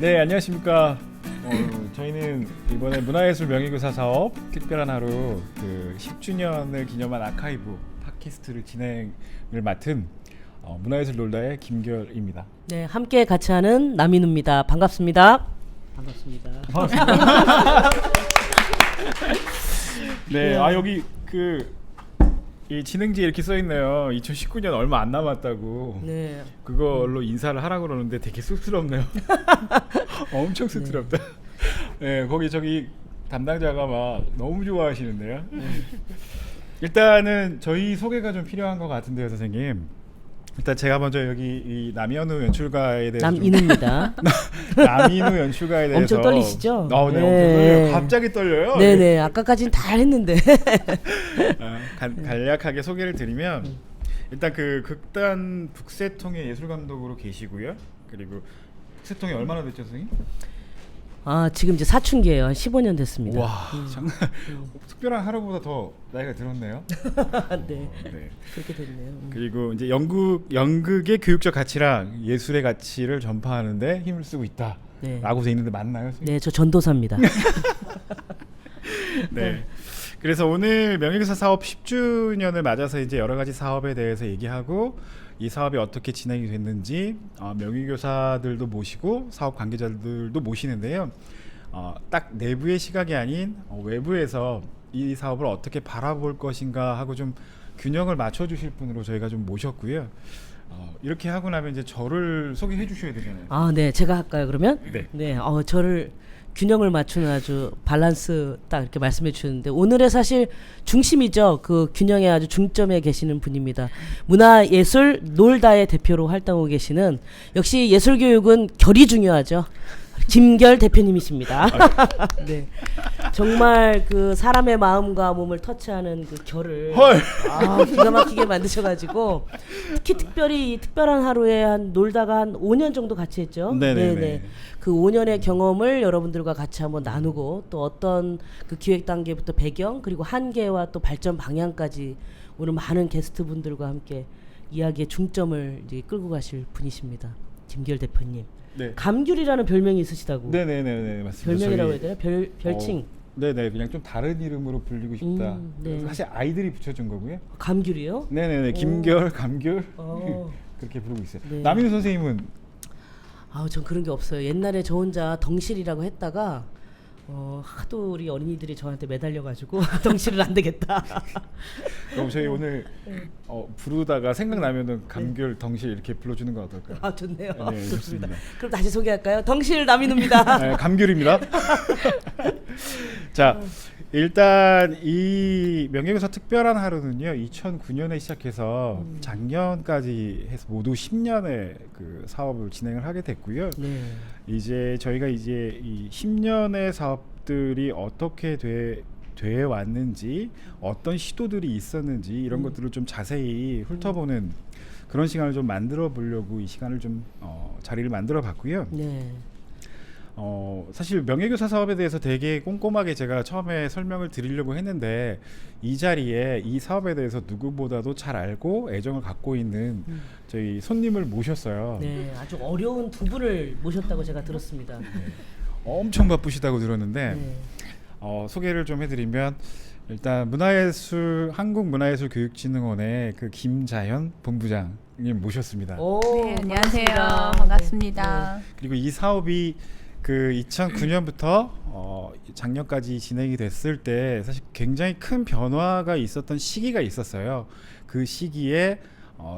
네, 안녕하십니까. 저희는 이번에 문화예술 명예교사 사업 특별한 하루 그 10주년을 기념한 아카이브 팟캐스트를 진행을 맡은 문화예술 놀다의 김결입니다. 네, 함께 같이 하는 남인우입니다. 반갑습니다. 반갑습니다. 네, 여기 이 진행지에 이렇게 써 있네요. 2019년 얼마 안 남았다고. 네. 그걸로 인사를 하라고 그러는데 되게 쑥스럽네요. 엄청 쑥스럽다. 네, 거기 저기 담당자가 막 너무 좋아하시는데요. 일단은 저희 소개가 좀 필요한 것 같은데요, 선생님. 일단 제가 먼저 여기 이 남현우 연출가에 대해서 남인우입니다. 남인우 연출가에 대해서 엄청 떨리시죠? 네, 엄청 네. 떨려요. 갑자기 떨려요. 네네, 아까까지는 다 했는데. 간략하게 소개를 드리면 일단 그 극단 북새통의 예술감독으로 계시고요. 그리고 북새통이 얼마나 됐죠, 선생님? 지금 이제 사춘기예요. 한 15년 됐습니다. 와, 장난. 특별한 하루보다 더 나이가 들었네요. 네, 네. 그렇게 됐네요. 그리고 이제 연극의 교육적 가치랑 예술의 가치를 전파하는데 힘을 쓰고 있다. 네. 라고 돼 있는데 맞나요, 선생님? 네, 저 전도사입니다. 네. 그래서 오늘 명예교사 사업 10주년을 맞아서 이제 여러 가지 사업에 대해서 얘기하고 이 사업이 어떻게 진행이 됐는지 명예교사들도 모시고 사업 관계자들도 모시는데요. 딱 내부의 시각이 아닌 외부에서 이 사업을 어떻게 바라볼 것인가 하고 좀 균형을 맞춰주실 분으로 저희가 좀 모셨고요. 이렇게 하고 나면 이제 저를 소개해 주셔야 되잖아요. 네, 제가 할까요, 그러면? 네. 네, 저를 균형을 맞추는 아주 밸런스 딱 이렇게 말씀해 주셨는데 오늘의 사실 중심이죠. 그 균형의 아주 중점에 계시는 분입니다. 문화예술 놀다의 대표로 활동하고 계시는 역시 예술교육은 결이 중요하죠. 김결 대표님이십니다. 네, 정말 그 사람의 마음과 몸을 터치하는 그 결을 기가 막히게 만드셔가지고 특히 특별히 이 특별한 하루에 한 놀다가 한 5년 정도 같이 했죠. 네네. 그 5년의 경험을 여러분들과 같이 한번 나누고 또 어떤 그 기획 단계부터 배경 그리고 한계와 또 발전 방향까지 오늘 많은 게스트 분들과 함께 이야기의 중점을 이제 끌고 가실 분이십니다. 김결 대표님. 네. 감귤이라는 별명이 있으시다고. 네네네, 맞습니다. 별명이라고 해야 되나? 별칭. 네네, 그냥 좀 다른 이름으로 불리고 싶다. 네. 사실 아이들이 붙여준 거고요. 감귤이요? 네네네, 김결, 감귤 그렇게 부르고 있어요. 네. 남인우 선생님은 전 그런 게 없어요. 옛날에 저 혼자 덩실이라고 했다가 하도 우리 어린이들이 저한테 매달려가지고 덩실은 안 되겠다. 그럼 저희 오늘 부르다가 생각나면은 감귤, 덩실 이렇게 불러주는 거 어떨까요? 좋네요. 네, 좋습니다. 그럼 다시 소개할까요? 덩실 남인우입니다. 네, 감귤입니다. 자, 일단 이 명예교사 특별한 하루는요 2009년에 시작해서 작년까지 해서 모두 10년의 그 사업을 진행을 하게 됐고요. 네. 이제 저희가 이제 이 10년의 사업들이 어떻게 돼 왔는지 어떤 시도들이 있었는지 이런 것들을 좀 자세히 훑어보는 그런 시간을 좀 만들어 보려고 이 시간을 좀 자리를 만들어 봤고요. 네. 사실 명예교사 사업에 대해서 되게 꼼꼼하게 제가 처음에 설명을 드리려고 했는데 이 자리에 이 사업에 대해서 누구보다도 잘 알고 애정을 갖고 있는 저희 손님을 모셨어요. 네, 아주 어려운 두 분을 모셨다고 제가 들었습니다. 네. 엄청 바쁘시다고 들었는데 네. 소개를 좀 해드리면 일단 한국문화예술교육진흥원의 그 김자현 본부장님 모셨습니다. 네, 안녕하세요. 반갑습니다. 그리고 이 사업이 그 2009년부터 작년까지 진행이 됐을 때 사실 굉장히 큰 변화가 있었던 시기가 있었어요. 그 시기에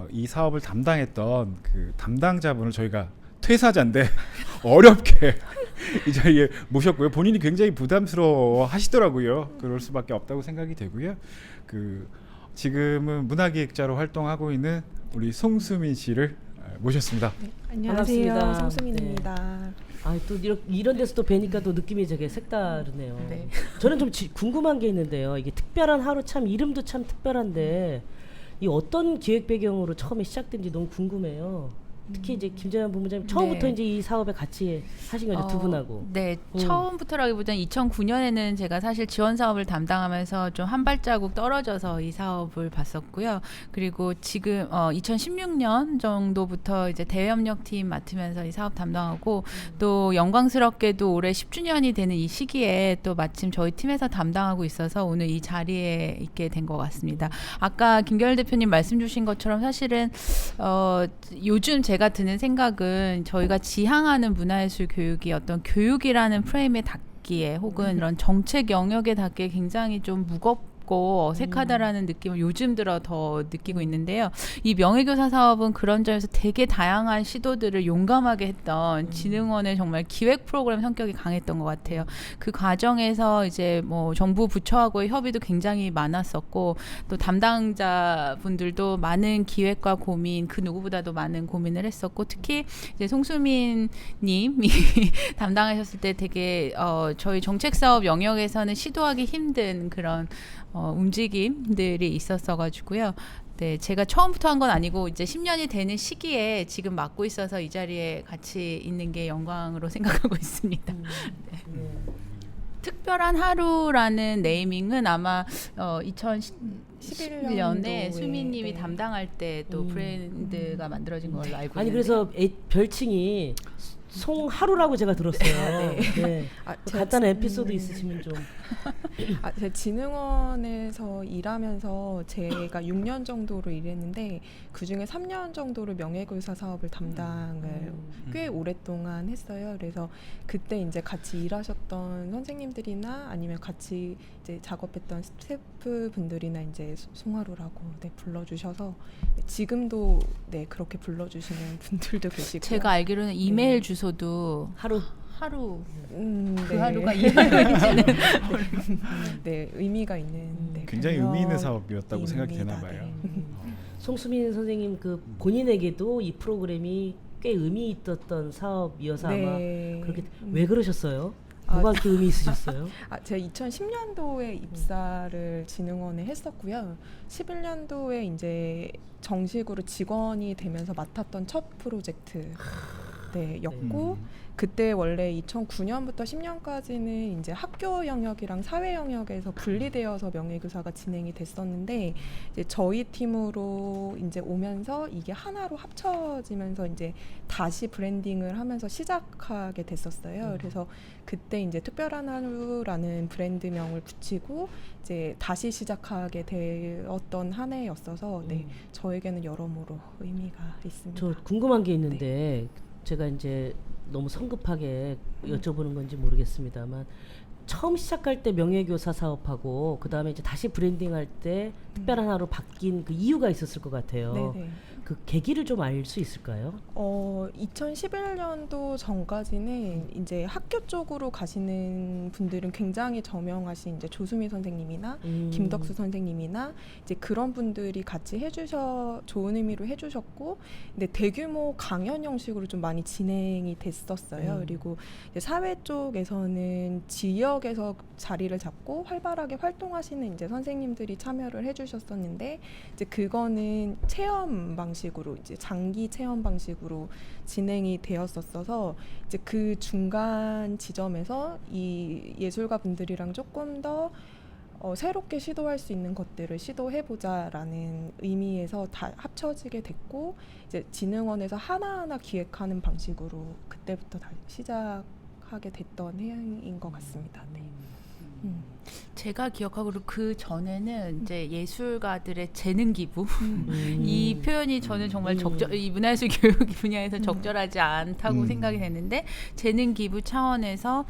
이 사업을 담당했던 그 담당자분을 저희가 퇴사자인데 어렵게 이 자리에 모셨고요. 본인이 굉장히 부담스러워 하시더라고요. 그럴 수밖에 없다고 생각이 되고요. 지금은 문화기획자로 활동하고 있는 우리 송수민 씨를 모셨습니다. 네, 안녕하세요. 반갑습니다. 송수민입니다. 또 이런 데서 또 뵈니까 또 느낌이 되게 색다르네요. 네. 저는 좀 궁금한 게 있는데요. 이게 특별한 하루 참 이름도 참 특별한데 이 어떤 기획 배경으로 처음에 시작된지 너무 궁금해요. 특히 이제 김재현 본부장님 처음부터 네. 이제 이 사업에 같이 하신 거죠, 두 분하고. 네, 처음부터라기보다는 2009년에는 제가 사실 지원 사업을 담당하면서 좀 한 발자국 떨어져서 이 사업을 봤었고요. 그리고 지금 2016년 정도부터 이제 대외협력팀 맡으면서 이 사업 담당하고 또 영광스럽게도 올해 10주년이 되는 이 시기에 또 마침 저희 팀에서 담당하고 있어서 오늘 이 자리에 있게 된 것 같습니다. 아까 김결 대표님 말씀 주신 것처럼 사실은 요즘 제가 드는 생각은 저희가 지향하는 문화예술 교육이 어떤 교육이라는 프레임에 닿기에 혹은 이런 정책 영역에 닿기에 굉장히 좀 무겁고 어색하다라는 느낌을 요즘 들어 더 느끼고 있는데요. 이 명예교사 사업은 그런 점에서 되게 다양한 시도들을 용감하게 했던 진흥원의 정말 기획 프로그램 성격이 강했던 것 같아요. 그 과정에서 이제 뭐 정부 부처하고의 협의도 굉장히 많았었고 또 담당자 분들도 많은 기획과 고민, 그 누구보다도 많은 고민을 했었고 특히 이제 송수민 님이 담당하셨을 때 되게 저희 정책 사업 영역에서는 시도하기 힘든 그런 움직임들이 있었어가지고요. 네, 제가 처음부터 한 건 아니고 이제 10년이 되는 시기에 지금 맡고 있어서 이 자리에 같이 있는 게 영광으로 생각하고 있습니다. 네. 특별한 하루라는 네이밍은 아마 2011년에 수민님이 네. 담당할 때 또 브랜드가 만들어진 걸로 알고 아니 있는데 그래서 별칭이 송하루라고 제가 들었어요. 네. 간단한 에피소드 있으시면 좀. 제가 진흥원에서 일하면서 제가 6년 정도로 일했는데 그중에 3년 정도를 명예교사 사업을 담당을 꽤 오랫동안 했어요. 그래서 그때 이제 같이 일하셨던 선생님들이나 아니면 같이 이제 작업했던 스태프분들이나 이제 송하루라고 불러주셔서 지금도 그렇게 불러주시는 분들도 계시고 제가 알기로는 이메일 주소도 하루 그 하루가 이 하루인지는 네, 의미가 있는 굉장히 그런 의미 있는 사업이었다고 생각이 의미입니다. 되나 봐요. 네. 송수민 선생님 그 본인에게도 이 프로그램이 꽤 의미 있었던 사업이어서 아마 네. 그렇게 왜 그러셨어요? 아, 뭐가 그 의미 있으셨어요? 제가 2010년도에 입사를 진흥원에 했었고요. 11년도에 이제 정식으로 직원이 되면서 맡았던 첫 프로젝트 였고 그때 원래 2009년부터 10년까지는 이제 학교 영역이랑 사회 영역에서 분리되어서 명예교사가 진행이 됐었는데 이제 저희 팀으로 이제 오면서 이게 하나로 합쳐지면서 이제 다시 브랜딩을 하면서 시작하게 됐었어요. 그래서 그때 이제 특별한 하루라는 브랜드명을 붙이고 이제 다시 시작하게 되었던 한 해였어서 저에게는 여러모로 의미가 있습니다. 저 궁금한 게 있는데 제가 이제 너무 성급하게 여쭤보는 건지 모르겠습니다만 처음 시작할 때 명예교사 사업하고 그 다음에 이제 다시 브랜딩할 때 특별한 하루 바뀐 그 이유가 있었을 것 같아요. 네네. 그 계기를 좀 알 수 있을까요? 2011년도 전까지는 이제 학교 쪽으로 가시는 분들은 굉장히 저명하신 이제 조수미 선생님이나 김덕수 선생님이나 이제 그런 분들이 같이 좋은 의미로 해주셨고, 근데 대규모 강연 형식으로 좀 많이 진행이 됐었어요. 그리고 이제 사회 쪽에서는 지역에서 자리를 잡고 활발하게 활동하시는 이제 선생님들이 참여를 해주셨었는데, 이제 그거는 체험 방식으로 이제 장기 체험 방식으로 진행이 되었었어서 이제 그 중간 지점에서 이 예술가 분들이랑 조금 더 새롭게 시도할 수 있는 것들을 시도해보자라는 의미에서 다 합쳐지게 됐고, 이제 진흥원에서 하나하나 기획하는 방식으로 그때부터 다시 시작하게 됐던 해인 것 같습니다. 네. 제가 기억하기로 그 전에는 이제 예술가들의 재능 기부 이 표현이 저는 정말 이 문화예술 교육 분야에서 적절하지 않다고 생각이 됐는데, 재능 기부 차원에서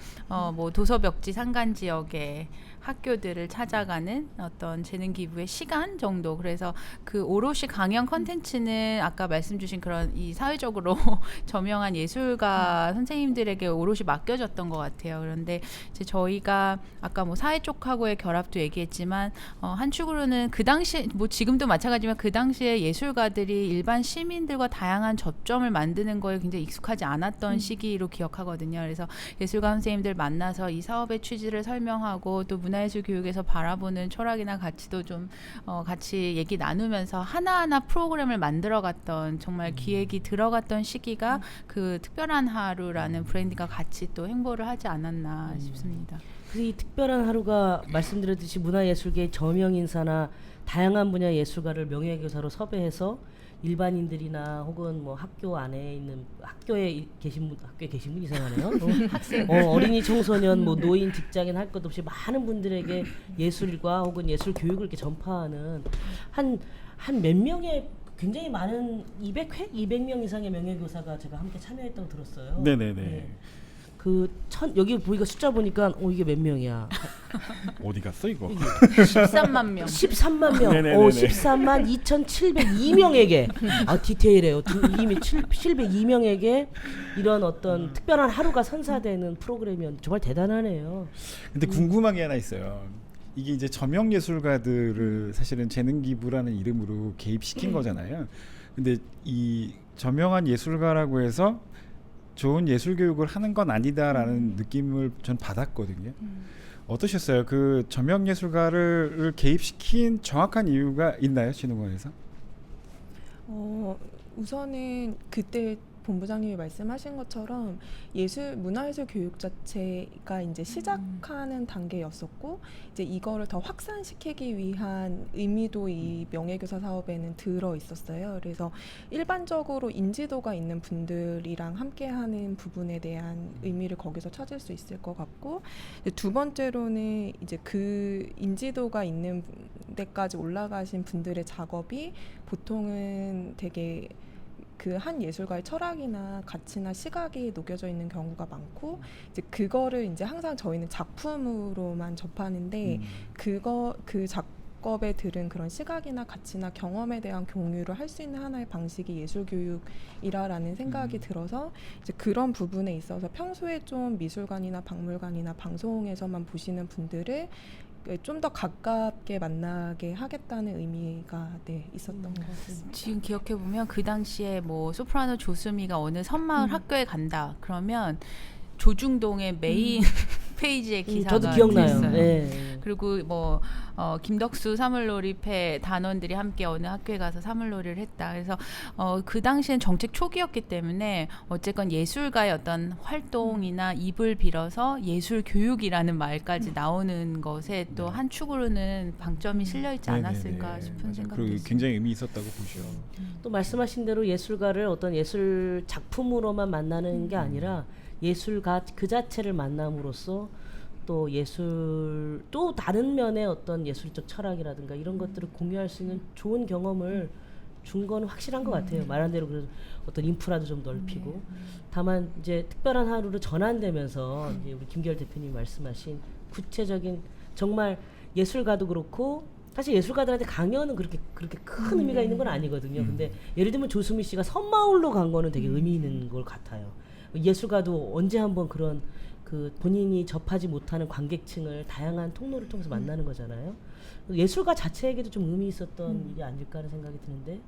뭐 도서벽지 상간 지역에 학교들을 찾아가는 어떤 재능 기부의 시간 정도, 그래서 그 오롯이 강연 컨텐츠는 아까 말씀 주신 그런 이 사회적으로 저명한 예술가 선생님들에게 오롯이 맡겨졌던 것 같아요. 그런데 이제 저희가 아까 뭐 사회 쪽하고의 결합도 얘기했지만 한 축으로는 그 당시 뭐 지금도 마찬가지지만 그 당시에 예술가들이 일반 시민들과 다양한 접점을 만드는 거에 굉장히 익숙하지 않았던 시기로 기억하거든요. 그래서 예술가 선생님들 만나서 이 사업의 취지를 설명하고 또 문화예술 교육에서 바라보는 철학이나 가치도 좀 같이 얘기 나누면서 하나하나 프로그램을 만들어갔던 정말 기획이 들어갔던 시기가 그 특별한 하루라는 브랜딩과 같이 또 행보를 하지 않았나 싶습니다. 그래서 이 특별한 하루가 말씀드렸듯이 문화예술계의 저명 인사나 다양한 분야 예술가를 명예교사로 섭외해서 일반인들이나 혹은 뭐 학교 안에 있는 학교에 계신 분 이상하네요. 어린이, 청소년, 뭐 노인, 직장인 할 것 없이 많은 분들에게 예술과 혹은 예술 교육을 이렇게 전파하는 한 몇 명의 굉장히 많은 200명 이상의 명예교사가 제가 함께 참여했다고 들었어요. 네네네. 네. 여기 보니까 숫자 보니까 이게 몇 명이야? 어디 갔어 이거? 13만 명. 13만 명. 네네네네. 13만 2,702명에게 디테일해요. 이미 702명에게 이런 어떤 특별한 하루가 선사되는 프로그램이었는데 정말 대단하네요. 근데 궁금한 게 하나 있어요. 이게 이제 저명 예술가들을 사실은 재능 기부라는 이름으로 개입시킨 거잖아요. 근데 이 저명한 예술가라고 해서 좋은 예술 교육을 하는 건 아니다라는 느낌을 전 받았거든요. 어떠셨어요? 그 저명 예술가를 개입시킨 정확한 이유가 있나요, 진흥원에서? 우선은 그때 본부장님이 말씀하신 것처럼 문화예술 교육 자체가 이제 시작하는 단계였었고 이제 이거를 더 확산시키기 위한 의미도 이 명예교사 사업에는 들어 있었어요. 그래서 일반적으로 인지도가 있는 분들이랑 함께하는 부분에 대한 의미를 거기서 찾을 수 있을 것 같고 두 번째로는 이제 그 인지도가 있는 데까지 올라가신 분들의 작업이 보통은 되게 그 한 예술가의 철학이나 가치나 시각이 녹여져 있는 경우가 많고 이제 그거를 이제 항상 저희는 작품으로만 접하는데 그 작업에 들은 그런 시각이나 가치나 경험에 대한 공유를 할 수 있는 하나의 방식이 예술 교육이라라는 생각이 들어서 이제 그런 부분에 있어서 평소에 좀 미술관이나 박물관이나 방송에서만 보시는 분들을 좀 더 가깝게 만나게 하겠다는 의미가 있었던 것 같습니다. 지금 기억해 보면 그 당시에 뭐 소프라노 조수미가 어느 섬마을 학교에 간다. 그러면 조중동의 메인 페이지에 기사가 저도 기억나요. 있어요. 네. 그리고 뭐 김덕수 사물놀이패 단원들이 함께 어느 학교에 가서 사물놀이를 했다. 그래서 그 당시엔 정책 초기였기 때문에 어쨌건 예술가의 어떤 활동이나 입을 빌어서 예술 교육이라는 말까지 나오는 것에 또 한 축으로는 방점이 실려 있지 않았을까 네네네. 싶은 맞아요. 생각도 그리고 있습니다. 굉장히 의미 있었다고 보죠. 또 말씀하신 대로 예술가를 어떤 예술 작품으로만 만나는 게 아니라 예술가 그 자체를 만남으로써 또 예술 또 다른 면의 어떤 예술적 철학이라든가 이런 것들을 공유할 수 있는 좋은 경험을 준 건 확실한 것 같아요. 말한 대로 그래서 어떤 인프라도 좀 넓히고 다만 이제 특별한 하루로 전환되면서 이제 우리 김기열 대표님이 말씀하신 구체적인 정말 예술가도 그렇고 사실 예술가들한테 강연은 그렇게 큰 의미가 있는 건 아니거든요. 근데 예를 들면 조수미 씨가 섬마을로 간 거는 되게 의미 있는 걸 같아요. 예술가도 언제 한번 그런 그 본인이 접하지 못하는 관객층을 다양한 통로를 통해서 만나는 거잖아요. 예술가 자체에게도 좀 의미 있었던 일이 아닐까 하는 생각이 드는데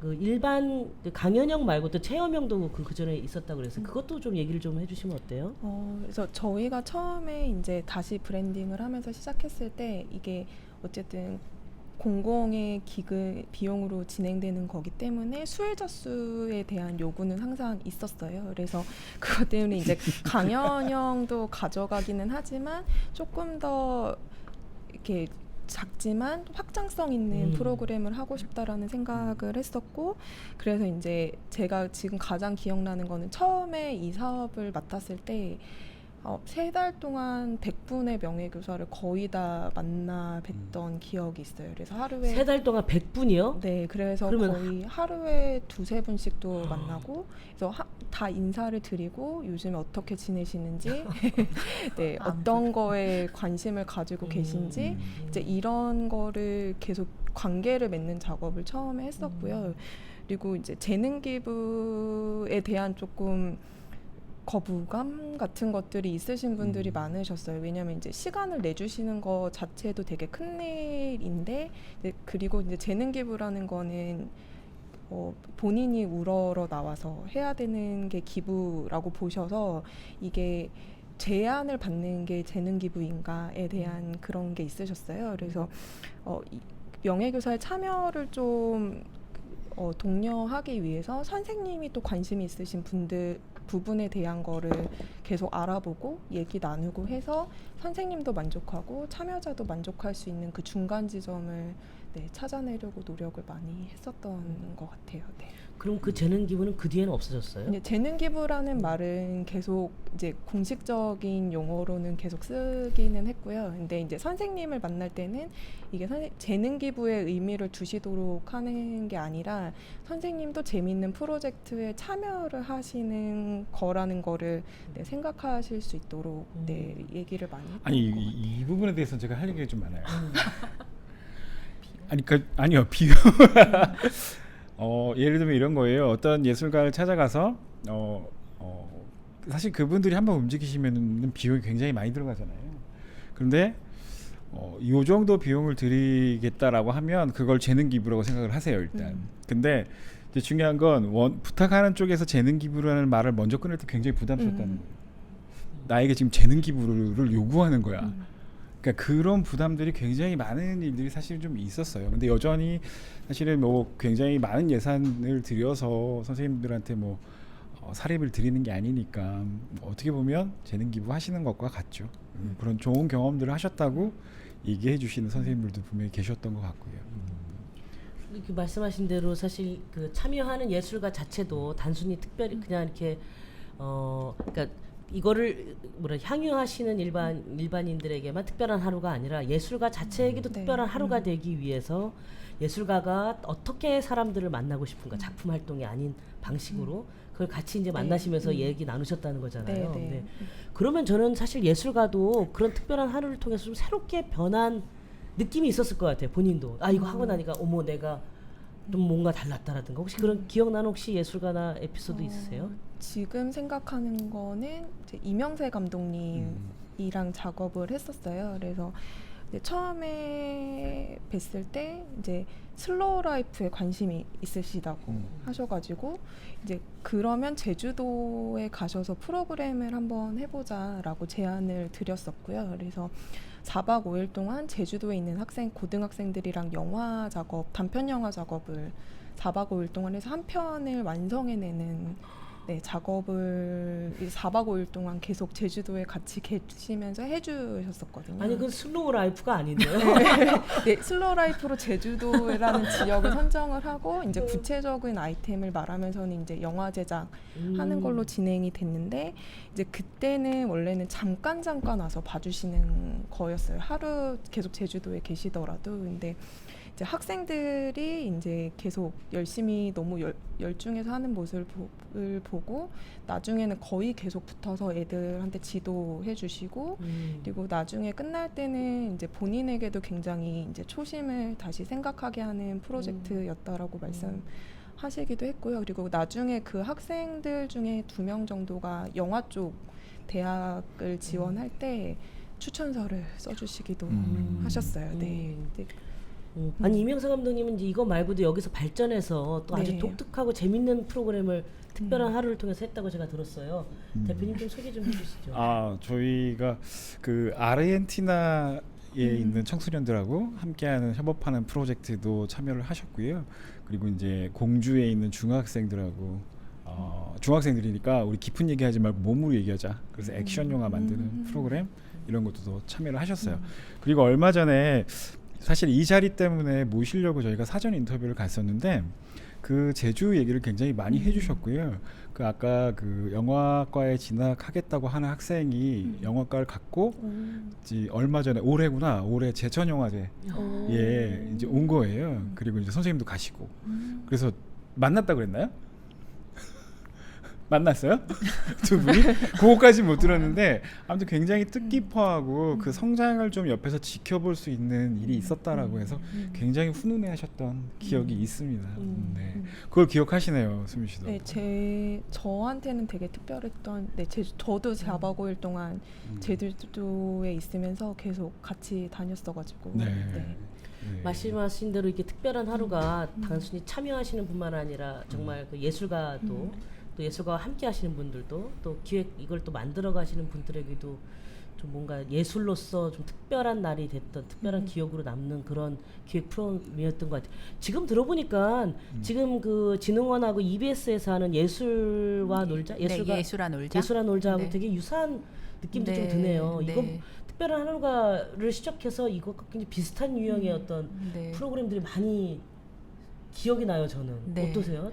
그 일반 그 강연형 말고 또 체험형도 그 전에 있었다고 그래서 그것도 좀 얘기를 좀 해주시면 어때요? 그래서 저희가 처음에 이제 다시 브랜딩을 하면서 시작했을 때 이게 어쨌든 공공의 기금 비용으로 진행되는 거기 때문에 수혜자 수에 대한 요구는 항상 있었어요. 그래서 그것 때문에 이제 강연형도 가져가기는 하지만 조금 더 이렇게 작지만 확장성 있는 프로그램을 하고 싶다라는 생각을 했었고 그래서 이제 제가 지금 가장 기억나는 거는 처음에 이 사업을 맡았을 때 3달 동안 100분의 명예교사를 거의 다 만나 뵀던 기억이 있어요. 그래서 하루에 3달 동안 100분이요? 네, 그래서 그러면 거의 하루에 2-3분씩도 만나고 그래서 다 인사를 드리고 요즘에 어떻게 지내시는지 네, 어떤 거에 관심을 가지고 계신지 이제 이런 거를 계속 관계를 맺는 작업을 처음에 했었고요. 그리고 이제 재능 기부에 대한 조금 거부감 같은 것들이 있으신 분들이 많으셨어요. 왜냐하면 이제 시간을 내주시는 것 자체도 되게 큰 일인데, 그리고 이제 재능 기부라는 거는 본인이 우러러 나와서 해야 되는 게 기부라고 보셔서 이게 제안을 받는 게 재능기부인가에 대한 그런 게 있으셨어요. 그래서 명예교사의 참여를 좀 독려하기 위해서 선생님이 또 관심이 있으신 부분에 대한 거를 계속 알아보고 얘기 나누고 해서 선생님도 만족하고 참여자도 만족할 수 있는 그 중간 지점을 찾아내려고 노력을 많이 했었던 것 같아요. 네. 그럼 그 재능 기부는 그 뒤에는 없어졌어요? 이제 재능 기부라는 말은 계속 이제 공식적인 용어로는 계속 쓰기는 했고요. 근데 이제 선생님을 만날 때는 이게 재능 기부의 의미를 두시도록 하는 게 아니라 선생님도 재미있는 프로젝트에 참여를 하시는 거라는 거를 생각하실 수 있도록 얘기를 많이 했던 아니 것 같아요. 이 부분에 대해서 제가 할 얘기가 좀 많아요. 아니요 비교. 예를 들면 이런 거예요. 어떤 예술가를 찾아가서 사실 그분들이 한번 움직이시면은 비용이 굉장히 많이 들어가잖아요. 그런데 이 정도 비용을 드리겠다라고 하면 그걸 재능 기부라고 생각을 하세요 일단. 근데 이제 중요한 건 부탁하는 쪽에서 재능 기부라는 말을 먼저 꺼낼 때 굉장히 부담스럽다는 거예요. 나에게 지금 재능 기부를 요구하는 거야. 그러니까 그런 부담들이 굉장히 많은 일들이 사실은 좀 있었어요. 근데 여전히 사실은 뭐 굉장히 많은 예산을 들여서 선생님들한테 뭐 사립을 드리는 게 아니니까 어떻게 보면 재능 기부 하시는 것과 같죠. 그런 좋은 경험들을 하셨다고 얘기해 주시는 선생님들도 분명히 계셨던 것 같고요. 이렇게 말씀하신 대로 사실 그 참여하는 예술가 자체도 단순히 특별히 그냥 이렇게 그러니까 이거를 향유하시는 일반인들에게만 특별한 하루가 아니라 예술가 자체에게도 특별한 하루가 되기 위해서 예술가가 어떻게 사람들을 만나고 싶은가, 작품 활동이 아닌 방식으로 그걸 같이 이제 만나시면서 얘기 나누셨다는 거잖아요. 네. 그러면 저는 사실 예술가도 그런 특별한 하루를 통해서 좀 새롭게 변한 느낌이 있었을 것 같아요. 본인도 이거 하고 나니까 어머 내가 좀 뭔가 달랐다라든가 혹시 그런 기억나는 혹시 예술가나 에피소드 있으세요? 지금 생각하는 거는 이제 이명세 감독님이랑 작업을 했었어요. 그래서 이제 처음에 뵀을 때 이제 슬로우 라이프에 관심이 있으시다고 하셔가지고 이제 그러면 제주도에 가셔서 프로그램을 한번 해보자라고 제안을 드렸었고요. 그래서 4박 5일 동안 제주도에 있는 고등학생들이랑 영화 작업, 단편 영화 작업을 4박 5일 동안 해서 한 편을 완성해내는 작업을 4박 5일 동안 계속 제주도에 같이 계시면서 해주셨었거든요. 아니 그건 슬로우 라이프가 아닌데요? 네, 슬로우 라이프로 제주도라는 지역을 선정을 하고 이제 구체적인 아이템을 말하면서는 이제 영화 제작하는 걸로 진행이 됐는데 이제 그때는 원래는 잠깐 와서 봐주시는 거였어요. 하루 계속 제주도에 계시더라도 근데 이제 학생들이 이제 계속 열심히 너무 열중해서 하는 모습을 보고 나중에는 거의 계속 붙어서 애들한테 지도해 주시고 그리고 나중에 끝날 때는 이제 본인에게도 굉장히 이제 초심을 다시 생각하게 하는 프로젝트였다라고 말씀하시기도 했고요. 그리고 나중에 그 학생들 중에 2명 정도가 영화 쪽 대학을 지원할 때 추천서를 써주시기도 하셨어요. 네. 아니 이명세 감독님은 이제 이거 말고도 여기서 발전해서 또 아주 독특하고 재밌는 프로그램을 특별한 하루를 통해서 했다고 제가 들었어요. 대표님 좀 소개 좀 해주시죠. 저희가 그 아르헨티나에 있는 청소년들하고 함께하는 협업하는 프로젝트도 참여를 하셨고요. 그리고 이제 공주에 있는 중학생들하고 중학생들이니까 우리 깊은 얘기하지 말고 몸으로 얘기하자. 그래서 액션 영화 만드는 프로그램 이런 것도 더 참여를 하셨어요. 그리고 얼마 전에 사실 이 자리 때문에 모시려고 저희가 사전 인터뷰를 갔었는데 그 제주 얘기를 굉장히 많이 해주셨고요. 그 아까 그 영화과에 진학하겠다고 하는 학생이 영화과를 갔고 이제 얼마 전에 올해 제천영화제 이제 온 거예요. 그리고 이제 선생님도 가시고 그래서 만났다 그랬나요? 만났어요? 두 분이? 그거까지 못 들었는데 아무튼 굉장히 뜻깊어하고 그 성장을 좀 옆에서 지켜볼 수 있는 일이 있었다라고 해서 굉장히 훈훈해하셨던 기억이 있습니다. 네. 그걸 기억하시네요, 수미 씨도. 네, 저한테는 되게 특별했던. 저도 4박 5일 동안 제주도에 있으면서 계속 같이 다녔어가지고. 말씀하신 대로 이렇게 특별한 하루가 단순히 참여하시는 뿐만 아니라 정말 그 예술가도 또 또 예술가와 함께 하시는 분들도 또 기획 이걸 또 만들어 가시는 분들에게도 좀 뭔가 예술로서 좀 특별한 날이 됐던 특별한 기억으로 남는 그런 기획 프로그램이었던 것 같아요. 지금 들어보니까 지금 그 진흥원하고 EBS에서 하는 예술과 놀자, 예술가 예술아 놀자. 하고 네. 되게 유사한 느낌도 좀 네, 드네요. 네. 이거 특별한 하루가를 시작해서 이것과 굉장히 비슷한 유형의 어떤 네. 프로그램들이 많이 기억이 나요. 저는 네. 어떠세요?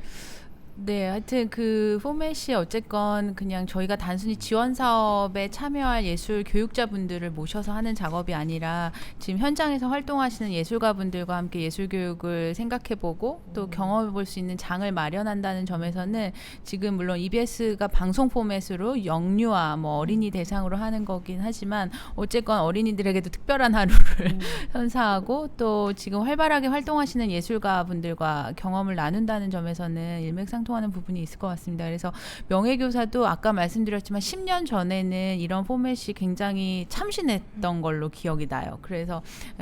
네, 하여튼 그 포맷이 어쨌건 그냥 저희가 단순히 지원 사업에 참여할 예술 교육자분들을 모셔서 하는 작업이 아니라 지금 현장에서 활동하시는 예술가분들과 함께 예술 교육을 생각해보고 또 경험해볼 수 있는 장을 마련한다는 점에서는 지금 물론 EBS가 방송 포맷으로 영유아 뭐 어린이 대상으로 하는 거긴 하지만 어쨌건 어린이들에게도 특별한 하루를 선사하고 또 지금 활발하게 활동하시는 예술가분들과 경험을 나눈다는 점에서는 일맥상통하는 부분이 있을 것 같습니다. 그래서 명예교사도 아까 말씀드렸지만 10년 전에는 이런 포맷이 굉장히 참신했던 걸로 기억이 나요. 그래서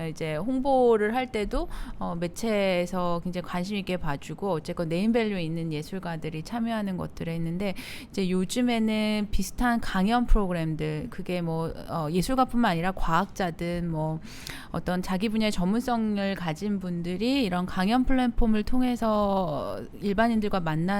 이제 홍보를 할 때도 매체에서 굉장히 관심 있게 봐주고 어쨌건 네임밸류 있는 예술가들이 참여하는 것들을 했는데 이제 요즘에는 비슷한 강연 프로그램들 그게 뭐 예술가뿐만 아니라 과학자든 뭐 어떤 자기 분야의 전문성을 가진 분들이 이런 강연 플랫폼을 통해서 일반인들과 만나는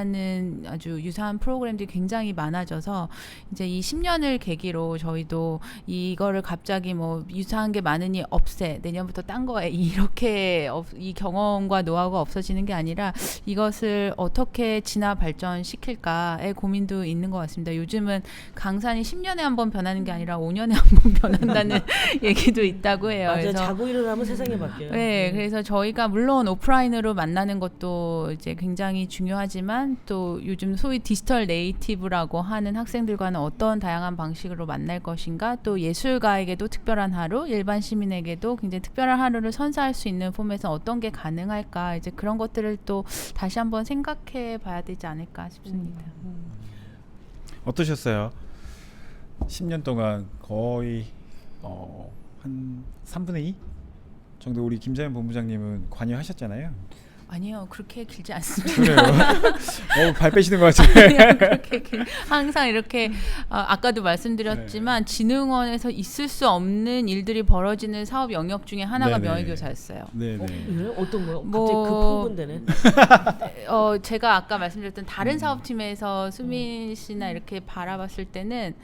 아주 유사한 프로그램들이 굉장히 많아져서 이제 이 10년을 계기로 저희도 이거를 갑자기 뭐 유사한 게 많으니 없애 내년부터 딴 거에 이렇게 이 경험과 노하우가 없어지는 게 아니라 이것을 어떻게 진화 발전시킬까의 고민도 있는 것 같습니다. 요즘은 강산이 10년에 한 번 변하는 게 아니라 5년에 한 번 변한다는 얘기도 있다고 해요. 맞아요. 그래서 자고 일어나면 세상이 바뀌어요. 네, 그래서 저희가 물론 오프라인으로 만나는 것도 이제 굉장히 중요하지만 또 요즘 소위 디지털 네이티브라고 하는 학생들과는 어떤 다양한 방식으로 만날 것인가 또 예술가에게도 특별한 하루, 일반 시민에게도 굉장히 특별한 하루를 선사할 수 있는 폼에서 어떤 게 가능할까 이제 그런 것들을 또 다시 한번 생각해 봐야 되지 않을까 싶습니다. 어떠셨어요? 10년 동안 거의 한 3분의 2 정도 우리 김자연 본부장님은 관여하셨잖아요. 아니요, 그렇게 길지 않습니다. 그래요. 발 빼시는 것 같아요. 그렇게 항상 이렇게 아까도 말씀드렸지만 진흥원에서 있을 수 없는 일들이 벌어지는 사업 영역 중에 하나가 네네. 명예교사였어요. 네네. 어떤 거요? 뭐- 갑자기 그 풍분되네. 제가 아까 말씀드렸던 다른 사업팀에서 수민 씨나 이렇게 바라봤을 때는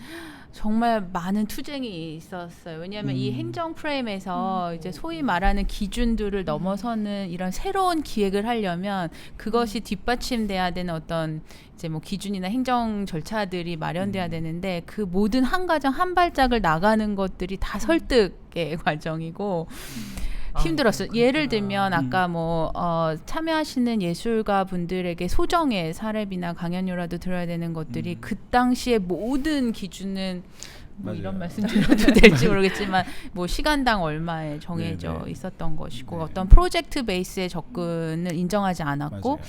정말 많은 투쟁이 있었어요. 왜냐하면 이 행정 프레임에서 이제 소위 말하는 기준들을 넘어서는 이런 새로운 기획을 하려면 그것이 뒷받침돼야 되는 어떤 이제 뭐 기준이나 행정 절차들이 마련돼야 되는데 그 모든 한 가정 한 발짝을 나가는 것들이 다 설득의 과정이고 힘들었어요. 예를 들면 아까 뭐 참여하시는 예술가 분들에게 소정의 사례비나 강연료라도 들어야 되는 것들이 그 당시에 모든 기준은 뭐 이런 말씀 드려도 될지 모르겠지만 뭐 시간당 얼마에 정해져 네네. 있었던 것이고 네. 어떤 프로젝트 베이스의 접근을 인정하지 않았고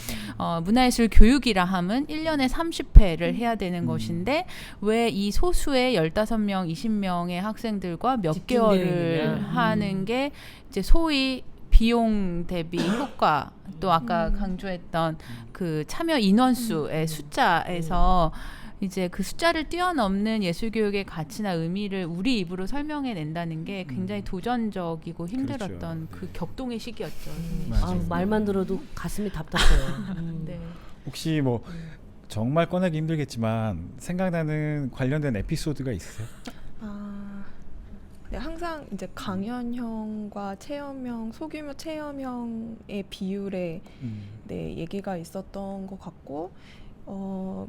문화예술 교육이라 함은 1년에 30회를 해야 되는 것인데 왜 이 소수의 15명, 20명의 학생들과 몇 집중되어 개월을 있느냐. 하는 게 이제 소위 비용 대비 효과 또 아까 강조했던 그 참여 인원수의 숫자에서 이제 그 숫자를 뛰어넘는 예술교육의 가치나 의미를 우리 입으로 설명해 낸다는 게 굉장히 도전적이고 힘들었던 그렇죠. 그 격동의 시기였죠. 맞아요. 말만 들어도 가슴이 답답해요. 네. 혹시 뭐 정말 꺼내기 힘들겠지만 생각나는 관련된 에피소드가 있으세요? 네, 항상 이제 강연형과 체험형, 소규모 체험형의 비율에 네, 얘기가 있었던 것 같고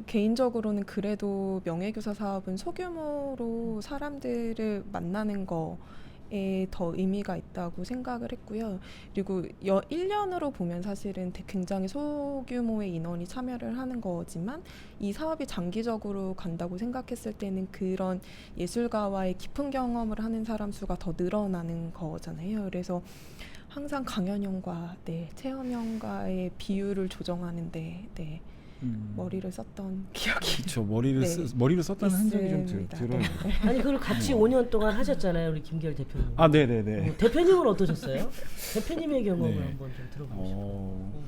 개인적으로는 그래도 명예교사 사업은 소규모로 사람들을 만나는 거에 더 의미가 있다고 생각을 했고요. 그리고 1년으로 보면 사실은 굉장히 소규모의 인원이 참여를 하는 거지만 이 사업이 장기적으로 간다고 생각했을 때는 그런 예술가와의 깊은 경험을 하는 사람 수가 더 늘어나는 거잖아요. 그래서 항상 강연형과 체험형과의 비율을 조정하는데 머리를 썼던 기억이 그렇죠. 머리를 네. 머리를 썼다는 흔적이 좀 있습니다. 들어요. 아니 그걸 같이 5년 동안 하셨잖아요, 우리 김기열 대표님. 아, 네네네. 대표님은 어떠셨어요? 대표님의 경험을 네. 한번 좀 들어보고 싶어요.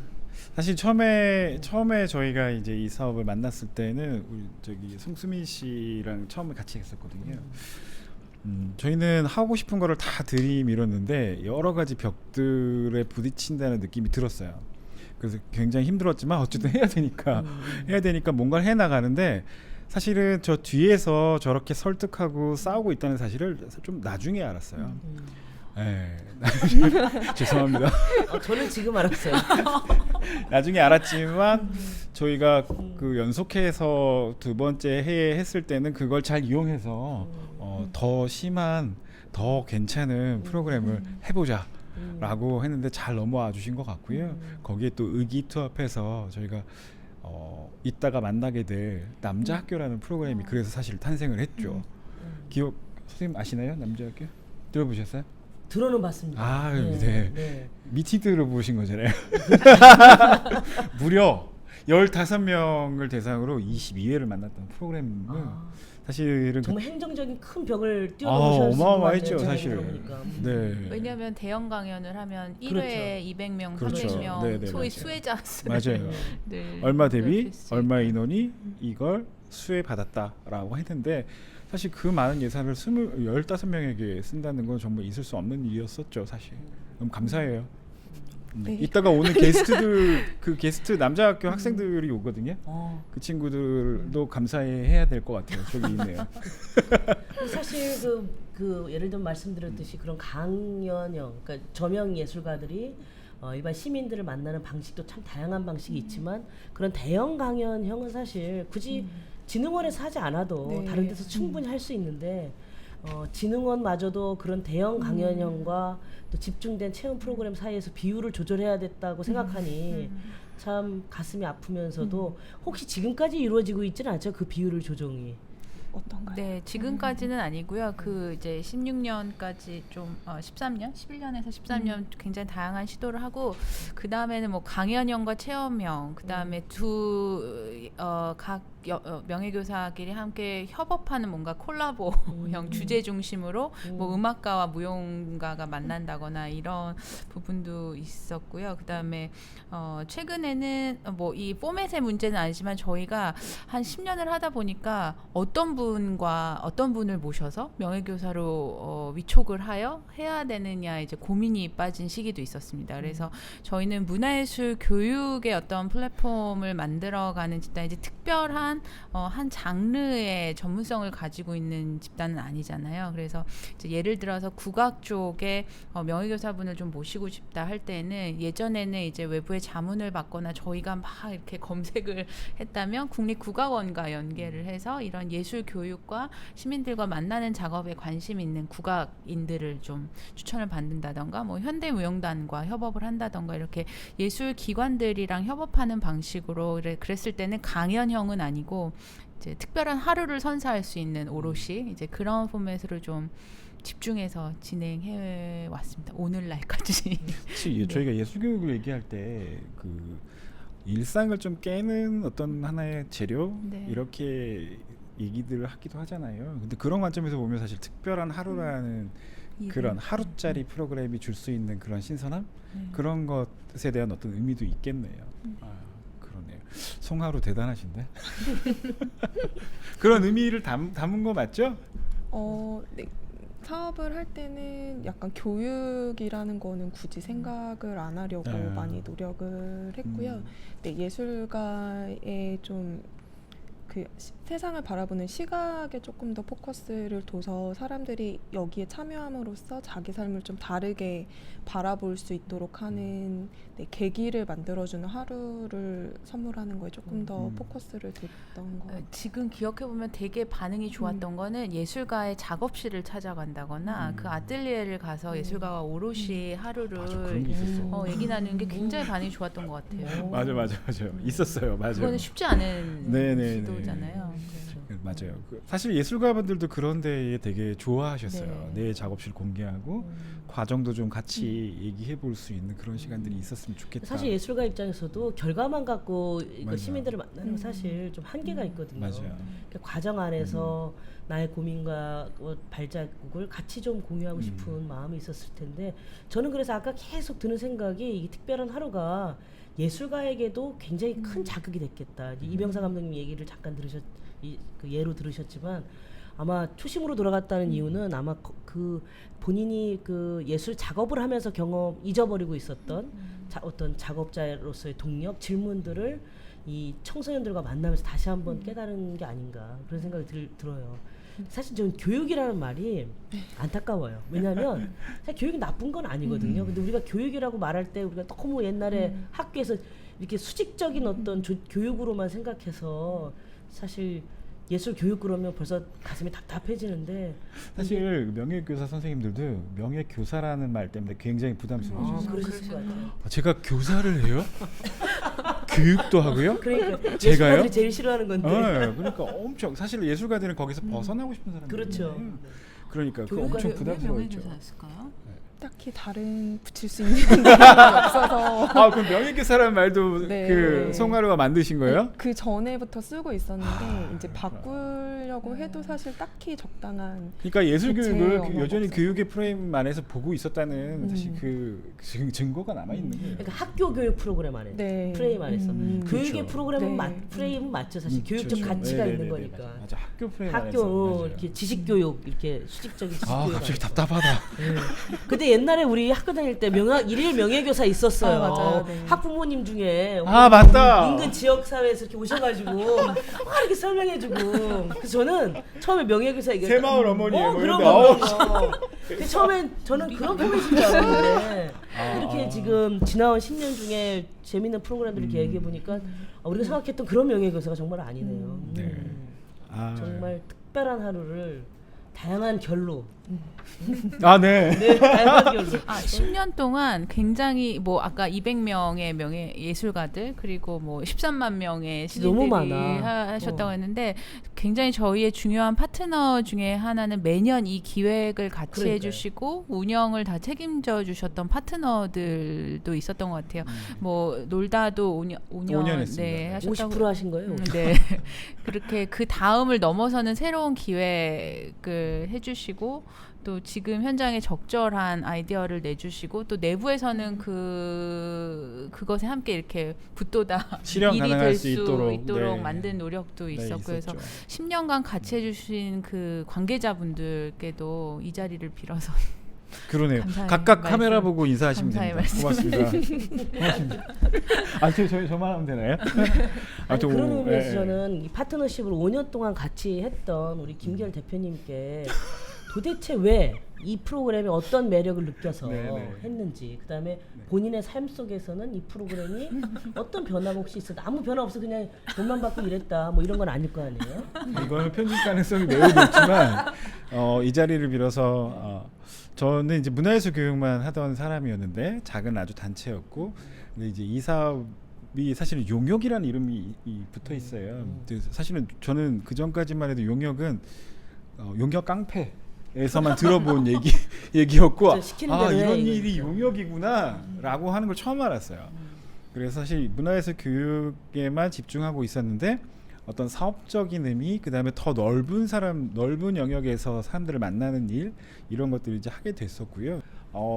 사실 처음에 저희가 이제 이 사업을 만났을 때는 우리 저기 송수민 씨랑 처음에 같이 했었거든요. 저희는 하고 싶은 거를 다 들이밀었는데 여러 가지 벽들에 부딪힌다는 느낌이 들었어요. 그래서 굉장히 힘들었지만 어쨌든 해야 되니까 뭔가를 해 나가는데 사실은 저 뒤에서 저렇게 설득하고 싸우고 있다는 사실을 좀 나중에 알았어요. 네. 죄송합니다. 저는 지금 알았어요. 나중에 알았지만 저희가 그 연속해서 두 번째 해에 했을 때는 그걸 잘 이용해서 더 심한 더 괜찮은 프로그램을 해보자 라고 했는데 잘 넘어와 주신 것 같고요. 거기에 또 의기투합해서 저희가 이따가 만나게 될 남자 학교라는 프로그램이 그래서 사실 탄생을 했죠. 기억 선생님 아시나요? 남자 학교? 들어보셨어요? 들어는 봤습니다. 아, 네. 미팅 들어보신 거잖아요. 무려 15명을 대상으로 22회를 만났던 프로그램은 사실은 정말 행정적인 큰 벽을 뛰어넘으셨을 어마어마했죠, 것 같아요. 사실. 들어보니까. 네. 왜냐하면 대형 강연을 하면 그렇죠. 1회에 200명, 그렇죠. 300명 네네, 소위 맞아요. 수혜자 수를 맞아요. 늘 얼마 대비 넓힐 수 얼마 있다. 인원이 이걸 수혜 받았다라고 했는데 사실 그 많은 예산을 15명에게 쓴다는 건 정말 있을 수 없는 일이었었죠, 사실. 너무 감사해요. 네. 이따가 오는 게스트들 그 게스트 남자 학교 학생들이 오거든요. 그 친구들도 감사해야 될 것 같아요. 저기 있네요. 사실 그 예를 들면 말씀드렸듯이 그런 강연형, 그러니까 저명 예술가들이 일반 시민들을 만나는 방식도 참 다양한 방식이 있지만 그런 대형 강연형은 사실 굳이 진흥원에서 하지 않아도 네. 다른 데서 충분히 할 수 있는데 진흥원마저도 그런 대형 강연형과 또 집중된 체험 프로그램 사이에서 비율을 조절해야 됐다고 생각하니 참 가슴이 아프면서도 혹시 지금까지 이루어지고 있지는 않죠? 그 비율을 조정이. 어떤가요? 네, 지금까지는 아니고요. 그 이제 16년까지 좀 13년, 11년에서 13년 굉장히 다양한 시도를 하고 그 다음에는 뭐 강연형과 체험형, 그 다음에 각 명예교사끼리 함께 협업하는 뭔가 콜라보형 주제 중심으로 뭐 음악가와 무용가가 만난다거나 이런 부분도 있었고요. 그 다음에 최근에는 뭐 이 포맷의 문제는 아니지만 저희가 한 10년을 하다 보니까 어떤 분을 모셔서 명예교사로 위촉을 하여 해야 되느냐 이제 고민이 빠진 시기도 있었습니다. 그래서 저희는 문화예술 교육의 어떤 플랫폼을 만들어가는 집단, 이제 특별한 한 장르의 전문성을 가지고 있는 집단은 아니잖아요. 그래서 이제 예를 들어서 국악 쪽에 명예교사분을 좀 모시고 싶다 할 때는 예전에는 이제 외부의 자문을 받거나 저희가 막 이렇게 검색을 했다면 국립국악원과 연계를 해서 이런 예술 교육과 시민들과 만나는 작업에 관심 있는 국악인들을 좀 추천을 받는다던가 뭐 현대무용단과 협업을 한다던가 이렇게 예술 기관들이랑 협업하는 방식으로 그랬을 때는 강연형은 아니고 이제 특별한 하루를 선사할 수 있는 오롯이 이제 그런 포맷으로 좀 집중해서 진행해 왔습니다. 오늘날까지. 혹시 저희가 예술 교육을 얘기할 때 그 일상을 좀 깨는 어떤 하나의 재료 네. 이렇게 얘기들을 하기도 하잖아요. 근데 그런 관점에서 보면 사실 특별한 하루라는 그런 하루짜리 프로그램이 줄 수 있는 그런 신선함 그런 것에 대한 어떤 의미도 있겠네요. 그러네요. 송하루 대단하신데. 그런 의미를 담은 거 맞죠? 네. 사업을 할 때는 약간 교육이라는 거는 굳이 생각을 안 하려고 많이 노력을 했고요. 네, 예술가의 좀 그 세상을 바라보는 시각에 조금 더 포커스를 둬서 사람들이 여기에 참여함으로써 자기 삶을 좀 다르게 바라볼 수 있도록 하는 계기를 만들어주는 하루를 선물하는 거에 조금 더 포커스를 뒀던 것 같아요. 지금 기억해보면 되게 반응이 좋았던 거는 예술가의 작업실을 찾아간다거나 그 아틀리에를 가서 예술가와 오롯이 하루를 맞아, 그런 게 있었어. 얘기 나누는 게 굉장히 반응이 좋았던 것 같아요. 맞아요. 있었어요. 맞아요. 그거는 쉽지 않은 네네네. 시도잖아요. 맞아요. 사실 예술가분들도 그런 데에 되게 좋아하셨어요. 네. 내 작업실 공개하고 과정도 좀 같이 얘기해 볼 수 있는 그런 시간들이 있었으면 좋겠다. 사실 예술가 입장에서도 결과만 갖고 이거 맞아요. 시민들을 만나는 건 사실 좀 한계가 있거든요. 맞아요. 그러니까 과정 안에서 나의 고민과 발자국을 같이 좀 공유하고 싶은 마음이 있었을 텐데 저는 그래서 아까 계속 드는 생각이 이 특별한 하루가 예술가에게도 굉장히 큰 자극이 됐겠다. 이제 이병사 감독님 얘기를 잠깐 그 예로 들으셨지만 아마 초심으로 돌아갔다는 이유는 아마 그 본인이 그 예술 작업을 하면서 잊어버리고 있었던 어떤 작업자로서의 동력, 질문들을 이 청소년들과 만나면서 다시 한번 깨달은 게 아닌가 그런 생각이 들어요. 사실 저는 교육이라는 말이 안타까워요. 왜냐하면 사실 교육이 나쁜 건 아니거든요. 근데 우리가 교육이라고 말할 때 우리가 너무 옛날에 학교에서 이렇게 수직적인 어떤 교육으로만 생각해서 사실 예술 교육 그러면 벌써 가슴이 답답해지는데 사실 명예교사 선생님들도 명예교사라는 말 때문에 굉장히 부담스러워요. 그러셨을 것 같아요. 제가 교사를 해요? 교육도 하고요? 그러니까 제가요? 예술가들이 제일 싫어하는 건데. 그러니까 엄청 사실 예술가들은 거기서 벗어나고 싶은 사람들. 그렇죠. 그러니까 그 교육가 엄청 왜 부담스러워했죠. 명예교사였을까요? 딱히 다른 붙일 수 있는 분들이 없어서 그럼 명예교사라는 말도 네. 그 송하루가 만드신 거예요? 그 전에부터 쓰고 있었는데 이제 바꾸려고 해도 사실 딱히 적당한 그러니까 예술 대체 교육을 언어가 여전히 없어서. 교육의 프레임 안에서 보고 있었다는 사실 그 증거가 남아 있는 거예요. 그러니까 학교 교육 프로그램 안에 네. 프레임 안에서 교육의 그렇죠. 프로그램은 네. 프레임은 맞죠. 사실 교육적 그렇죠. 가치가 네네네네. 있는 거니까. 맞아. 학교 프레임 안에서. 학교 맞아요. 이렇게 지식 교육 이렇게 수직적인 지식 교육. 갑자기 안에서. 답답하다. 근데 옛날에 우리 학교 다닐 때 일일 명예교사 있었어요. 맞아요. 네. 학부모님 중에 맞다. 인근 지역 사회에서 이렇게 오셔가지고 막 이렇게 설명해주고. 그래서 저는 처음에 명예교사 얘기. 새마을 어머니 뭐 그런 이런데, 거. 근데 처음엔 저는 그런 포맷인 줄 알았는데 이렇게 지금 지나온 10년 중에 재밌는 프로그램들 이렇게 얘기해 보니까 우리가 생각했던 그런 명예교사가 정말 아니네요. 네. 정말 특별한 하루를 다양한 결로. 네. 네, 다양한 결로. 10년 동안 굉장히 뭐 아까 200명의 명예 예술가들 그리고 뭐 13만 명의 너무 시인들이 많아. 하셨다고 했는데 굉장히 저희의 중요한 파트너 중에 하나는 매년 이 기획을 같이 그러니까요. 해주시고 운영을 다 책임져 주셨던 파트너들도 있었던 것 같아요. 뭐 놀다도 5년 했습니다. 네, 하셨다고 50% 하신 거예요? 네. 그렇게 그 다음을 넘어서는 새로운 기획을 해주시고 또 지금 현장에 적절한 아이디어를 내주시고 또 내부에서는 그것에 함께 이렇게 붙도다 실현 일이 가능할 될 수 수 있도록, 있도록 네. 만든 노력도 있었고 그래서 있었죠. 10년간 같이 해주신 그 관계자분들께도 이 자리를 빌어서 그러네요. 감사의 각각 말씀. 카메라 보고 인사하시면 감사의 됩니다. 고맙습니다. 저만 하면 되나요? 아니, 그런 의미에서 예. 저는 이 파트너십을 5년 동안 같이 했던 우리 김기열 대표님께 도대체 왜 이 프로그램에 어떤 매력을 느껴서 네네. 했는지 그다음에 본인의 삶 속에서는 이 프로그램이 어떤 변화가 혹시 있었다 아무 변화 없어 그냥 돈만 받고 이랬다 뭐 이런 건 아닐 거 아니에요? 이거는 편집 가능성이 매우 높지만 이 자리를 빌어서 저는 이제 문화예술 교육만 하던 사람이었는데 작은 아주 단체였고 근데 이제 이 사업이 사실은 용역이라는 이름이 붙어 있어요. 사실은 저는 그 전까지만 해도 용역은 용역 깡패. 에서만 들어본 얘기였고 시키는 대로 해, 이런 이거 일이 진짜. 용역이구나라고 하는 걸 처음 알았어요. 그래서 사실 문화예술 교육에만 집중하고 있었는데 어떤 사업적인 의미 그다음에 더 넓은 영역에서 사람들을 만나는 일 이런 것들을 이제 하게 됐었고요.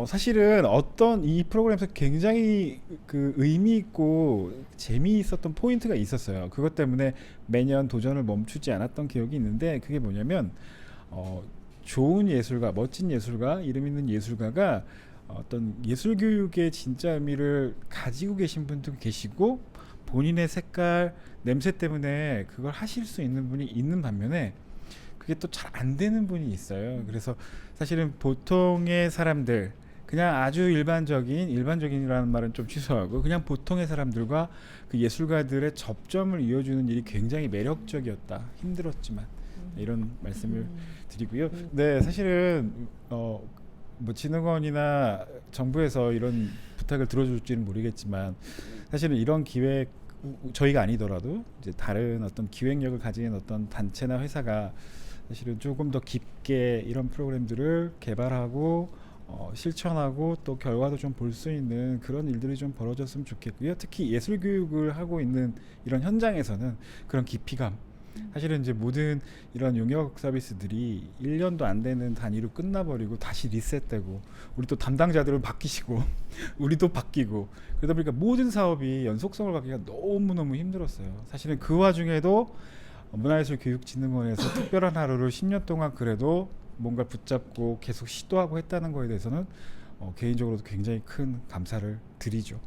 사실은 어떤 이 프로그램에서 굉장히 그 의미 있고 재미있었던 포인트가 있었어요. 그것 때문에 매년 도전을 멈추지 않았던 기억이 있는데 그게 뭐냐면 좋은 예술가, 멋진 예술가, 이름 있는 예술가가 어떤 예술 교육의 진짜 의미를 가지고 계신 분도 계시고 본인의 색깔, 냄새 때문에 그걸 하실 수 있는 분이 있는 반면에 그게 또 잘 안 되는 분이 있어요. 그래서 사실은 보통의 사람들 그냥 아주 일반적인이라는 말은 좀 취소하고 그냥 보통의 사람들과 그 예술가들의 접점을 이어주는 일이 굉장히 매력적이었다. 힘들었지만 이런 말씀을 드리고요. 네, 사실은 뭐 진흥원이나 정부에서 이런 부탁을 들어줄지는 모르겠지만 사실은 이런 기획 저희가 아니더라도 이제 다른 어떤 기획력을 가진 어떤 단체나 회사가 사실은 조금 더 깊게 이런 프로그램들을 개발하고 실천하고 또 결과도 좀 볼 수 있는 그런 일들이 좀 벌어졌으면 좋겠고요. 특히 예술 교육을 하고 있는 이런 현장에서는 그런 깊이감 사실은 이제 모든 이런 용역 서비스들이 1년도 안 되는 단위로 끝나버리고 다시 리셋되고 우리 또 담당자들은 바뀌시고 우리도 바뀌고 그러다 보니까 모든 사업이 연속성을 갖기가 너무너무 힘들었어요. 사실은 그 와중에도 문화예술교육진흥원에서 특별한 하루를 10년 동안 그래도 뭔가 붙잡고 계속 시도하고 했다는 거에 대해서는 개인적으로도 굉장히 큰 감사를 드리죠.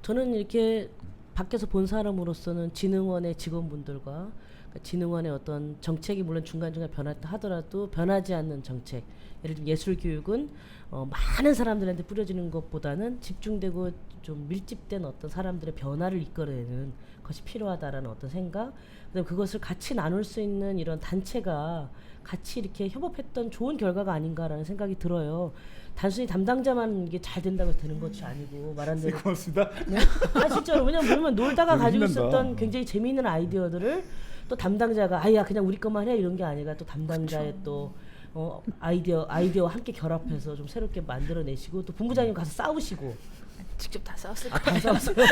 저는 이렇게 밖에서 본 사람으로서는 진흥원의 직원분들과 그러니까 진흥원의 어떤 정책이 물론 중간중간 변했다 하더라도 변하지 않는 정책, 예를 들면 예술교육은 많은 사람들한테 뿌려지는 것보다는 집중되고 좀 밀집된 어떤 사람들의 변화를 이끌어내는 것이 필요하다라는 어떤 생각, 그다음에 그것을 같이 나눌 수 있는 이런 단체가 같이 이렇게 협업했던 좋은 결과가 아닌가라는 생각이 들어요. 단순히 담당자만 이게 잘 된다고 해서 되는 것이 아니고 말한 대로 고맙습니다. 네? 아 진짜로 왜냐면 놀다가 가지고 힘든다. 있었던 굉장히 재미있는 아이디어들을 또 담당자가 아야 그냥 우리 것만 해 이런 게 아니라 또 담당자의 또 아이디어와 함께 결합해서 좀 새롭게 만들어내시고 또 본부장님 가서 싸우시고 직접 다 싸웠을 다 거예요. 싸웠어요. 네.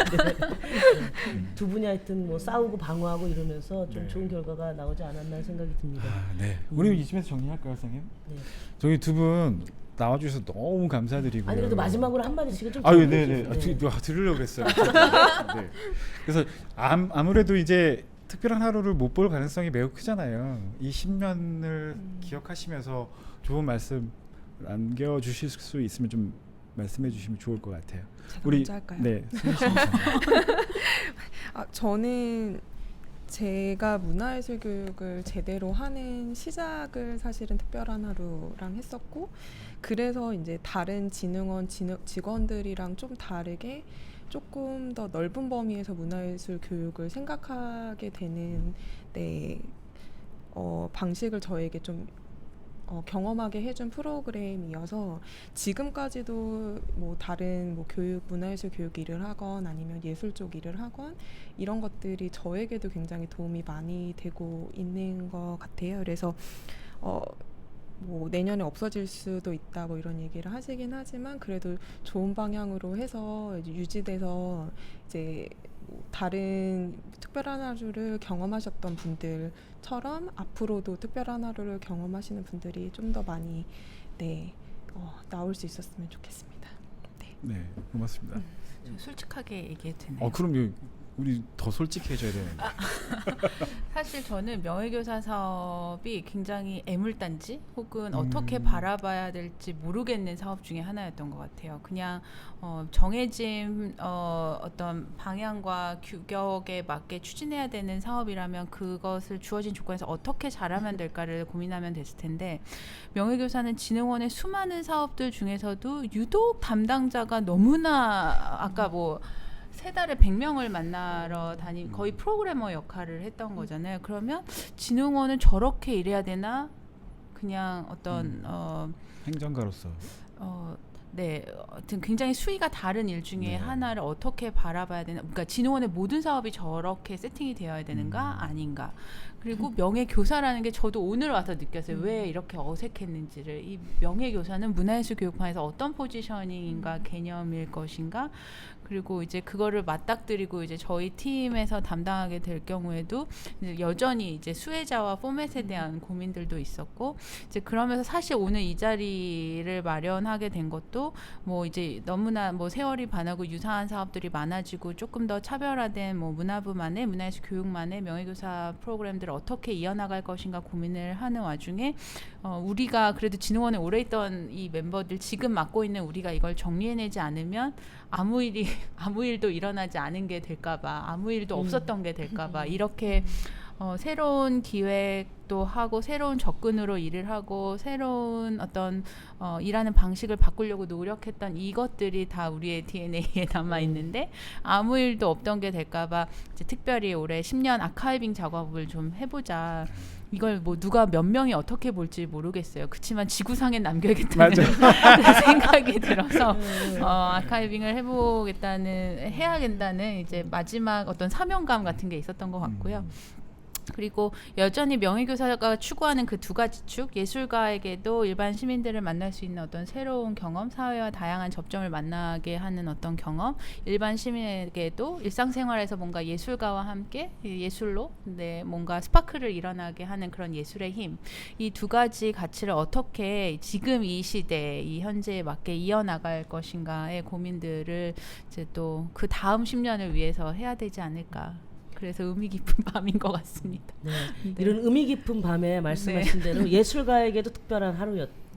두 분이 하여튼 뭐 싸우고 방어하고 이러면서 좀 네. 좋은 결과가 나오지 않았나 하는 생각이 듭니다. 네. 우리 이쯤에서 정리할까요, 선생님? 네. 저희 두 분 나와주셔서 너무 감사드리고요. 아니 그래도 마지막으로 한 마디씩은 좀 아유, 들어주세요. 네네. 들으려고 했어요. 네. 그래서 아무래도 이제 특별한 하루를 못 볼 가능성이 매우 크잖아요. 이 10년을 기억하시면서 좋은 말씀 남겨주실 수 있으면 좀 말씀해 주시면 좋을 것 같아요. 제가 먼저 할까요? 네. 저는 제가 문화예술 교육을 제대로 하는 시작을 사실은 특별한 하루랑 했었고, 그래서 이제 다른 진흥원 직원들이랑 좀 다르게 조금 더 넓은 범위에서 문화예술 교육을 생각하게 되는 방식을 저에게 좀 경험하게 해준 프로그램이어서 지금까지도 뭐 다른 뭐 문화예술 교육 일을 하건 아니면 예술 쪽 일을 하건 이런 것들이 저에게도 굉장히 도움이 많이 되고 있는 것 같아요. 그래서 뭐 내년에 없어질 수도 있다 뭐 이런 얘기를 하시긴 하지만 그래도 좋은 방향으로 해서 이제 유지돼서 이제 다른 특별한 하루를 경험하셨던 분들처럼 앞으로도 특별한 하루를 경험하시는 분들이 좀 더 많이 나올 수 있었으면 좋겠습니다. 네, 고맙습니다. 좀 솔직하게 얘기해도 되나요? 그럼 우리 더 솔직해져야 되는데. 사실 저는 명예교사 사업이 굉장히 애물단지 혹은 어떻게 바라봐야 될지 모르겠는 사업 중에 하나였던 것 같아요. 그냥 정해진 어떤 방향과 규격에 맞게 추진해야 되는 사업이라면 그것을 주어진 조건에서 어떻게 잘하면 될까를 고민하면 됐을 텐데, 명예교사는 진흥원의 수많은 사업들 중에서도 유독 담당자가 너무나 아까 뭐 세 달에 100명을 만나러 거의 프로그래머 역할을 했던 거잖아요. 그러면 진흥원은 저렇게 일해야 되나? 그냥 어떤 행정가로서. 네, 하여튼 굉장히 수위가 다른 일 중에 네. 하나를 어떻게 바라봐야 되나? 그러니까 진흥원의 모든 사업이 저렇게 세팅이 되어야 되는가 아닌가? 그리고 명예교사라는 게 저도 오늘 와서 느꼈어요. 왜 이렇게 어색했는지를. 이 명예교사는 문화예술 교육판에서 어떤 포지셔닝인가 개념일 것인가? 그리고 이제 그거를 맞닥뜨리고 이제 저희 팀에서 담당하게 될 경우에도 이제 여전히 이제 수혜자와 포맷에 대한 고민들도 있었고, 이제 그러면서 사실 오늘 이 자리를 마련하게 된 것도 뭐 이제 너무나 뭐 세월이 반하고 유사한 사업들이 많아지고 조금 더 차별화된 뭐 문화부만의 문화예술 교육만의 명예교사 프로그램들을 어떻게 이어나갈 것인가 고민을 하는 와중에 우리가 그래도 진흥원에 오래 있던 이 멤버들, 지금 맡고 있는 우리가 이걸 정리해내지 않으면 아무 일도 일어나지 않은 게 될까봐, 아무 일도 없었던 게 될까봐, 이렇게 새로운 기획도 하고 새로운 접근으로 일을 하고 새로운 어떤 일하는 방식을 바꾸려고 노력했던 이것들이 다 우리의 DNA에 남아 있는데 아무 일도 없던 게 될까봐 이제 특별히 올해 10년 아카이빙 작업을 좀 해보자. 이걸 뭐 누가 몇 명이 어떻게 볼지 모르겠어요. 그렇지만 지구상에 남겨야겠다는 생각이 들어서 아카이빙을 해야겠다는 이제 마지막 어떤 사명감 같은 게 있었던 것 같고요. 그리고 여전히 명예교사가 추구하는 그 두 가지 축, 예술가에게도 일반 시민들을 만날 수 있는 어떤 새로운 경험, 사회와 다양한 접점을 만나게 하는 어떤 경험, 일반 시민에게도 일상생활에서 뭔가 예술가와 함께 예술로 뭔가 스파크를 일어나게 하는 그런 예술의 힘, 이 두 가지 가치를 어떻게 지금 이 시대, 이 현재에 맞게 이어나갈 것인가의 고민들을 이제 또 그 다음 10년을 위해서 해야 되지 않을까. 그래서 의미 깊은 밤인 것 같습니다. 네. 네. 이런 의미 깊은 밤에 말씀하신 대로 예술가에게도 특별한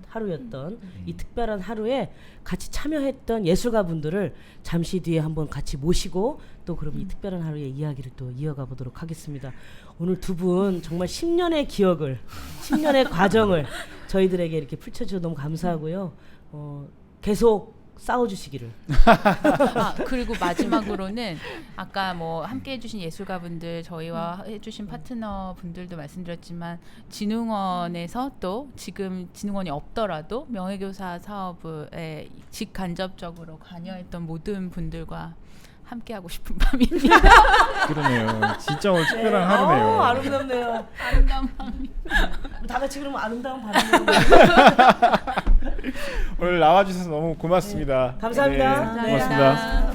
하루였던 이 특별한 하루에 같이 참여했던 예술가 분들을 잠시 뒤에 한번 같이 모시고 또 그럼 이 특별한 하루의 이야기를 또 이어가 보도록 하겠습니다. 오늘 두 분 정말 10년의 기억을 10년의 과정을 저희들에게 이렇게 펼쳐주셔서 너무 감사하고요. 계속 싸워주시기를. 그리고 마지막으로는 아까 뭐 함께 해주신 예술가분들, 저희와 해주신 파트너 분들도 말씀드렸지만 진흥원에서 또 지금 진흥원이 없더라도 명예교사 사업에 직간접적으로 관여했던 모든 분들과 함께하고 싶은 밤입니다. 그러네요. 진짜 오늘 특별한 하루네요. 아름답네요. 아름다운 밤이. 다 같이 그러면 아름다운 밤이네요. 오늘 나와주셔서 너무 고맙습니다. 감사합니다. 네, 네. 고맙습니다.